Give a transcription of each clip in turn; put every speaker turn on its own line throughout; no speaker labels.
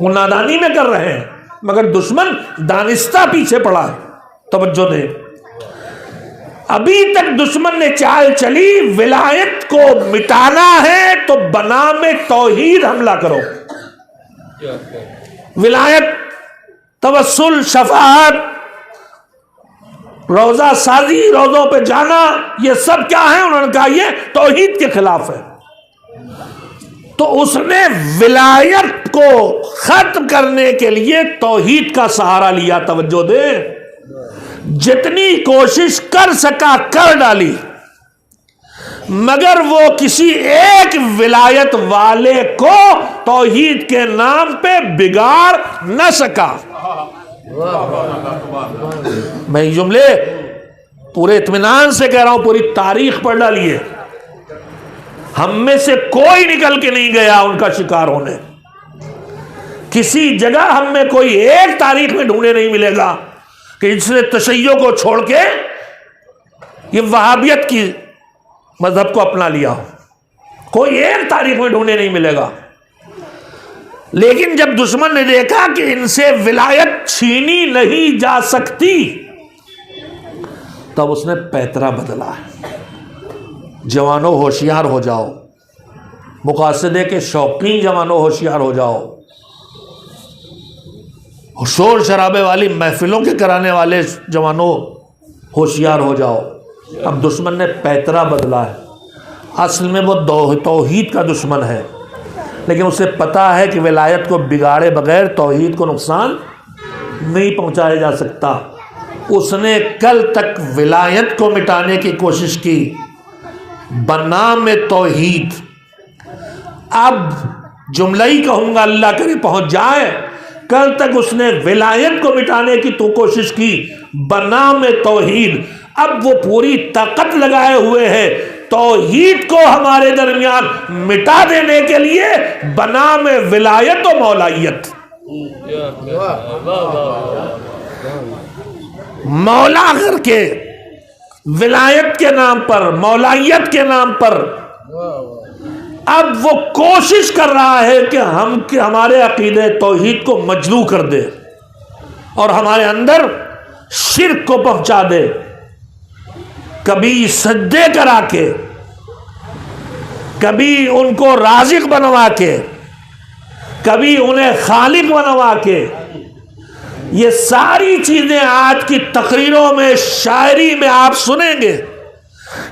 वो नादानी में कर रहे हैं, मगर दुश्मन दानिस्ता पीछे पड़ा है। तवज्जो दे, अभी तक दुश्मन ने चाल चली, विलायत को मिटाना है तो बनामे तौहीद हमला करो। विलायत, तवस्सुल, शफाअत, रोजा साजी, रोजों पे जाना, ये सब क्या है? उन्होंने कहा ये तौहीद के खिलाफ है। तो उसने विलायत को खत्म करने के लिए तौहीद का सहारा लिया। तवज्जो दे, जितनी कोशिश कर सका कर डाली, मगर वो किसी एक विलायत वाले को तौहीद के नाम पे बिगाड़ न सका। मैं ये जुमले पूरे इत्मीनान से कह रहा हूं, पूरी तारीख पढ़ डालिए। हम में से कोई निकल के नहीं गया उनका शिकार होने। किसी जगह हम में कोई एक तारीख में ढूंढे नहीं मिलेगा कि जिसने तशय्यो को छोड़ के ये वहाबियत की मजहब को अपना लिया हो। कोई एक तारीख में ढूंढे नहीं मिलेगा। लेकिन जब दुश्मन ने देखा कि इनसे विलायत छीनी नहीं जा सकती, तब उसने पैतरा बदला है। जवानों होशियार हो जाओ, मुकासदे के शौकीन जवानों होशियार हो जाओ, शोर शराबे वाली महफिलों के कराने वाले जवानों होशियार हो जाओ। अब दुश्मन ने पैतरा बदला है। असल में वो तौहीद का दुश्मन है, लेकिन उसे पता है कि विलायत को बिगाड़े बगैर तौहीद को नुकसान नहीं पहुंचाया जा सकता। उसने कल तक विलायत को मिटाने की कोशिश की बनाम तौहीद। अब जुमला ही कहूंगा, अल्लाह करे पहुंच जाए। कल तक उसने विलायत को मिटाने की तो कोशिश की बनाम तौहीद। अब वो पूरी ताकत लगाए हुए है तौहीद को हमारे दरमियान मिटा देने के लिए बनाम विलायत और मौलायत। मौला करके विलायत के नाम पर, मौलायत के नाम पर अब वो कोशिश कर रहा है कि हमारे अकीदे तौहीद को मजलू कर दे और हमारे अंदर शिर्क को पहुंचा दे। कभी सज्दे करा के, कभी उनको राज़िक बनवा के, कभी उन्हें खालिक बनवा के। ये सारी चीजें आज की तकरीरों में, शायरी में आप सुनेंगे,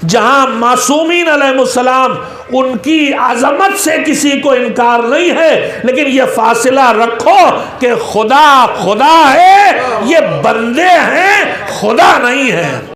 जहां मासूमीन अलैहिस्सलाम उनकी अजमत से किसी को इनकार नहीं है, लेकिन ये फासिला रखो कि खुदा खुदा है, ये बंदे हैं, खुदा नहीं है।